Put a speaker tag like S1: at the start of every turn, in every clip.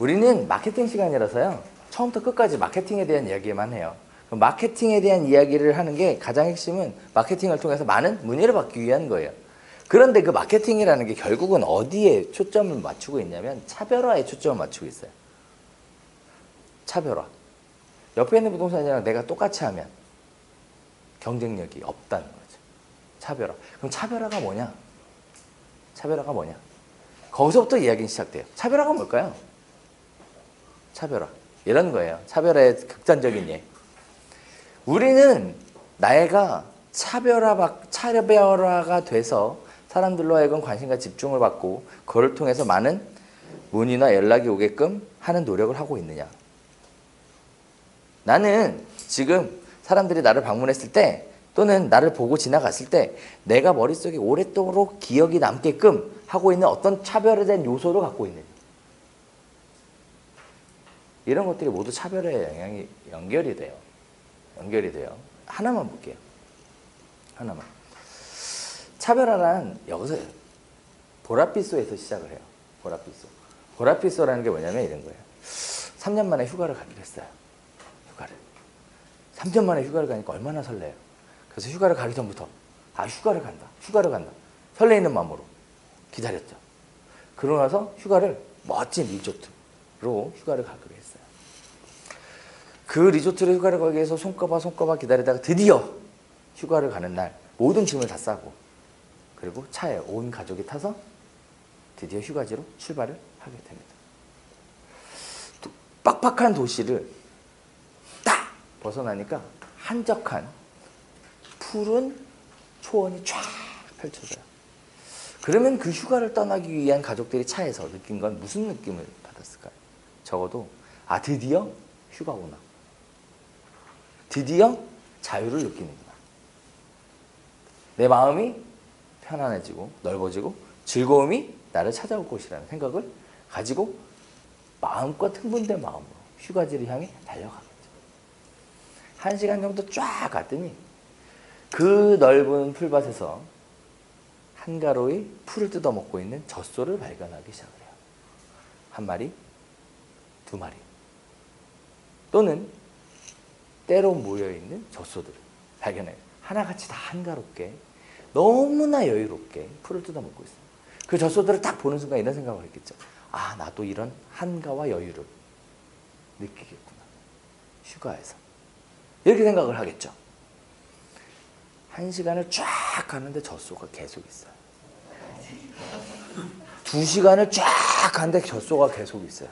S1: 우리는 마케팅 시간이라서요. 처음부터 끝까지 마케팅에 대한 이야기만 해요. 마케팅에 대한 이야기를 하는 게 가장 핵심은 마케팅을 통해서 많은 문의를 받기 위한 거예요. 그런데 그 마케팅이라는 게 결국은 어디에 초점을 맞추고 있냐면 차별화에 초점을 맞추고 있어요. 차별화. 옆에 있는 부동산이랑 내가 똑같이 하면 경쟁력이 없다는 거죠. 차별화. 그럼 차별화가 뭐냐? 차별화가 뭐냐? 거기서부터 이야기는 시작돼요. 차별화가 뭘까요? 차별화. 이런 거예요. 차별화의 극단적인 예. 우리는 나이가 차별화가 돼서 사람들로 하여금 관심과 집중을 받고 그걸 통해서 많은 문의나 연락이 오게끔 하는 노력을 하고 있느냐. 나는 지금 사람들이 나를 방문했을 때 또는 나를 보고 지나갔을 때 내가 머릿속에 오랫도록 기억이 남게끔 하고 있는 어떤 차별에 대한 요소를 갖고 있느냐. 이런 것들이 모두 차별의 영향이 연결이 돼요. 하나만 볼게요. 하나만. 차별화란 여기서 보랏빛소에서 시작을 해요. 보랏빛소. 보랏빛소라는 게 뭐냐면 이런 거예요. 3년 만에 휴가를 가기로 했어요. 휴가를. 3년 만에 휴가를 가니까 얼마나 설레요. 그래서 휴가를 가기 전부터 휴가를 간다. 설레이는 마음으로 기다렸죠. 그러고 나서 휴가를 멋진 리조트로 휴가를 가기로 했어요. 그 리조트로 휴가를 가기 위해서 손꼽아 기다리다가 드디어 휴가를 가는 날 모든 짐을 다 싸고 그리고 차에 온 가족이 타서 드디어 휴가지로 출발을 하게 됩니다. 빡빡한 도시를 딱 벗어나니까 한적한 푸른 초원이 쫙 펼쳐져요. 그러면 그 휴가를 떠나기 위한 가족들이 차에서 느낀 건 무슨 느낌을 받았을까요? 적어도 드디어 휴가구나. 드디어 자유를 느끼는구나. 내 마음이 편안해지고 넓어지고 즐거움이 나를 찾아올 것이라는 생각을 가지고 마음껏 흥분된 마음으로 휴가지를 향해 달려가겠죠. 1시간 정도 쫙 갔더니 그 넓은 풀밭에서 한가로이 풀을 뜯어먹고 있는 젖소를 발견하기 시작을 해요. 한 마리, 두 마리 또는 때로 모여있는 젖소들을 발견해요. 하나같이 다 한가롭게 너무나 여유롭게 풀을 뜯어먹고 있어요. 그 젖소들을 딱 보는 순간 이런 생각을 했겠죠. 나도 이런 한가와 여유를 느끼겠구나. 휴가에서. 이렇게 생각을 하겠죠. 1시간을 쫙 가는데 젖소가 계속 있어요. 2시간을 쫙 가는데 젖소가 계속 있어요.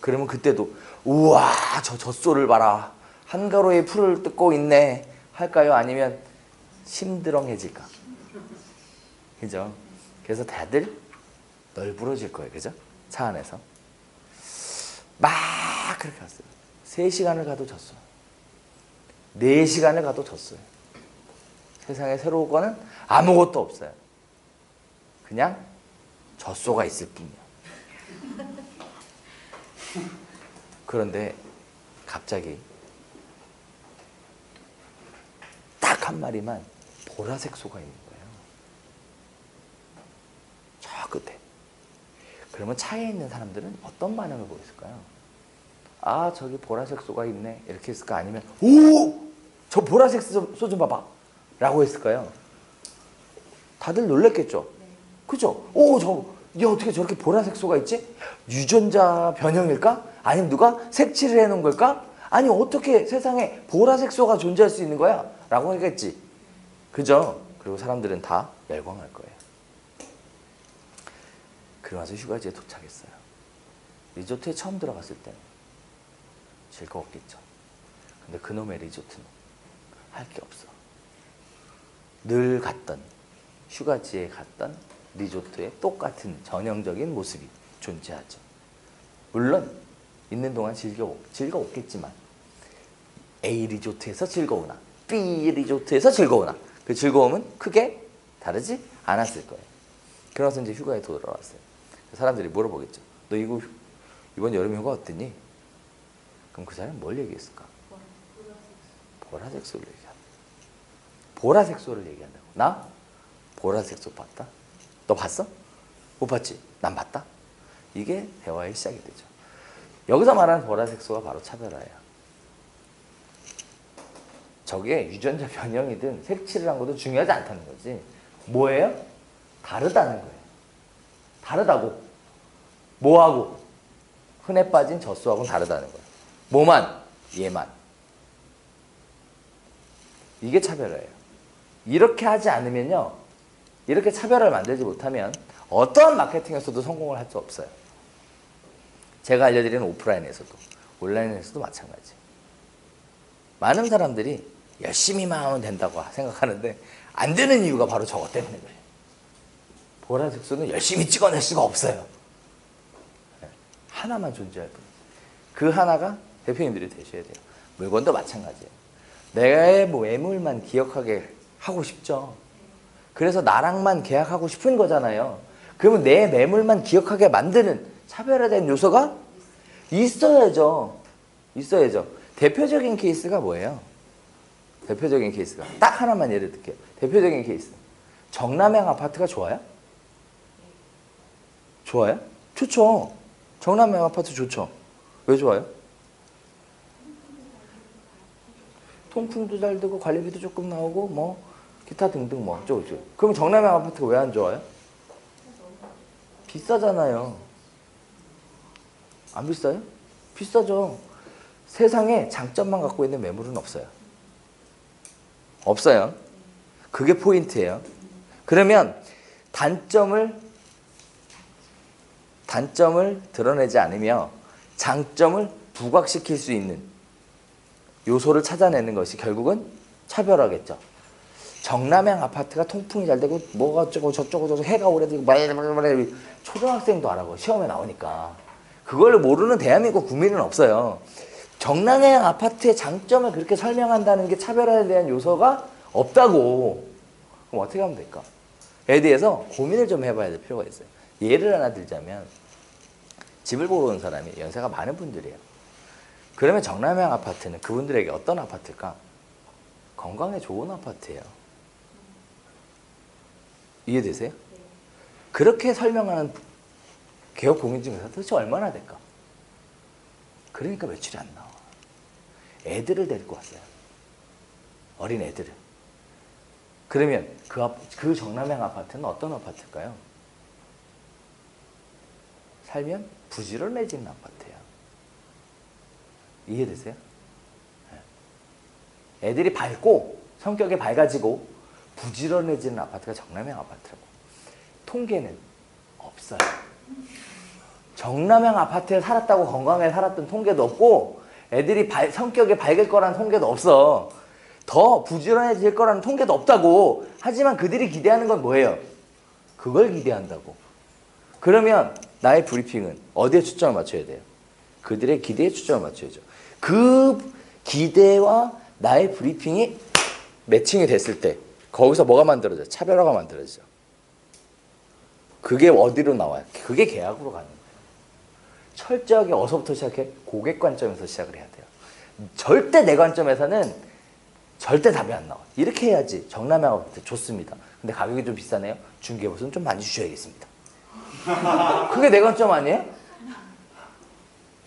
S1: 그러면 그때도 우와 저 젖소를 봐라. 한가로이 풀을 뜯고 있네 할까요? 아니면 심드렁해질까? 그죠? 그래서 다들 널브러질 거예요. 그죠? 차 안에서. 막 그렇게 갔어요. 3시간을 가도 졌어요. 4시간을 가도 졌어요. 세상에 새로운 거는 아무것도 없어요. 그냥 젖소가 있을 뿐이야. 그런데 갑자기 딱 한 마리만 보라색 소가 있는 거예요. 저 끝에. 그러면 차에 있는 사람들은 어떤 반응을 보였을까요? 저기 보라색 소가 있네 이렇게 했을까? 아니면 오! 저 보라색 소 좀 봐봐 라고 했을까요? 다들 놀랬겠죠? 그죠? 얘 어떻게 저렇게 보라색 소가 있지? 유전자 변형일까? 아니면 누가 색칠을 해놓은 걸까? 아니 어떻게 세상에 보라색 소가 존재할 수 있는 거야? 라고 하겠지. 그죠? 그리고 사람들은 다 멸광할 거예요. 그러면서 휴가지에 도착했어요. 리조트에 처음 들어갔을 때는 즐거웠겠죠. 근데 그놈의 리조트는 할 게 없어. 늘 갔던 휴가지에 갔던 리조트의 똑같은 전형적인 모습이 존재하죠. 물론 있는 동안 즐거웠겠지만 A 리조트에서 즐거우나 B 리조트에서 즐거우나 그 즐거움은 크게 다르지 않았을 거예요. 그러면서 이제 휴가에 돌아왔어요. 사람들이 물어보겠죠. 너 이번 여름 휴가 어땠니? 그럼 그 사람은 뭘 얘기했을까? 보라색 소를 얘기한다. 보라색 소를 얘기한다고. 나 보라색 소 봤다. 너 봤어? 못 봤지? 난 봤다. 이게 대화의 시작이 되죠. 여기서 말하는 보라색소가 바로 차별화예요. 저게 유전자 변형이든 색칠을 한 것도 중요하지 않다는 거지. 뭐예요? 다르다는 거예요. 다르다고. 뭐하고? 흔해 빠진 젖소하고는 다르다는 거예요. 뭐만? 얘만. 이게 차별화예요. 이렇게 하지 않으면요. 이렇게 차별화를 만들지 못하면 어떠한 마케팅에서도 성공을 할 수 없어요. 제가 알려드리는 오프라인에서도 온라인에서도 마찬가지. 많은 사람들이 열심히만 하면 된다고 생각하는데 안 되는 이유가 바로 저것 때문에 그래요. 보라색소는 열심히 찍어낼 수가 없어요. 하나만 존재할 뿐. 그 하나가 대표님들이 되셔야 돼요. 물건도 마찬가지예요. 내 매물만 기억하게 하고 싶죠. 그래서 나랑만 계약하고 싶은 거잖아요. 그러면 내 매물만 기억하게 만드는 차별화된 요소가 있어야죠. 있어야죠. 대표적인 케이스가 뭐예요? 대표적인 케이스가 딱 하나만 예를 들게요. 대표적인 케이스. 정남향 아파트가 좋아요? 좋아요? 좋죠. 정남향 아파트 좋죠. 왜 좋아요? 통풍도 잘 되고 관리비도 조금 나오고 뭐 기타 등등 뭐 어쩌고저쩌고. 그럼 정남향 아파트가 왜 안 좋아요? 비싸잖아요. 안 비싸요? 비싸죠. 세상에 장점만 갖고 있는 매물은 없어요. 없어요. 그게 포인트예요. 그러면 단점을 드러내지 않으며 장점을 부각시킬 수 있는 요소를 찾아내는 것이 결국은 차별화겠죠. 정남향 아파트가 통풍이 잘 되고 뭐가 어쩌고 저쩌고 저쩌고 해가 오래되고 초등학생도 알아고 시험에 나오니까 그걸 모르는 대한민국 국민은 없어요. 정남향 아파트의 장점을 그렇게 설명한다는 게 차별화에 대한 요소가 없다고. 그럼 어떻게 하면 될까? 에 대해서 고민을 좀 해봐야 될 필요가 있어요. 예를 하나 들자면 집을 보러 온 사람이 연세가 많은 분들이에요. 그러면 정남향 아파트는 그분들에게 어떤 아파트일까? 건강에 좋은 아파트예요. 이해되세요? 네. 그렇게 설명하는 개업공인중개사 도대체 얼마나 될까? 그러니까 매출이 안 나와. 애들을 데리고 왔어요. 어린 애들을. 그러면 그 정남향 아파트는 어떤 아파트일까요? 살면 부지런해지는 아파트예요. 이해되세요? 애들이 밝고 성격이 밝아지고 부지런해지는 아파트가 정남향 아파트라고. 통계는 없어요. 정남향 아파트에 살았다고 건강하게 살았던 통계도 없고 애들이 성격이 밝을 거라는 통계도 없어. 더 부지런해질 거라는 통계도 없다고. 하지만 그들이 기대하는 건 뭐예요? 그걸 기대한다고. 그러면 나의 브리핑은 어디에 초점을 맞춰야 돼요? 그들의 기대에 초점을 맞춰야죠. 그 기대와 나의 브리핑이 매칭이 됐을 때 거기서 뭐가 만들어져요? 차별화가 만들어지죠. 그게 어디로 나와요? 그게 계약으로 가는 거예요. 철저하게 어디서부터 시작해? 고객 관점에서 시작을 해야 돼요. 절대 내 관점에서는 절대 답이 안 나와. 이렇게 해야지. 정남향 아파트 좋습니다. 근데 가격이 좀 비싸네요. 중개보수는 좀 많이 주셔야겠습니다. 그게 내 관점 아니에요?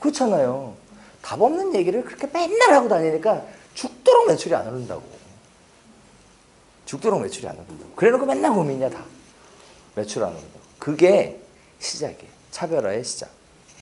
S1: 그렇잖아요. 답 없는 얘기를 그렇게 맨날 하고 다니니까 죽도록 매출이 안 오른다고. 죽도록 매출이 안 오른다고. 그래놓고 맨날 고민이야 다. 매출 안 오른다고. 그게 시작이에요. 차별화의 시작.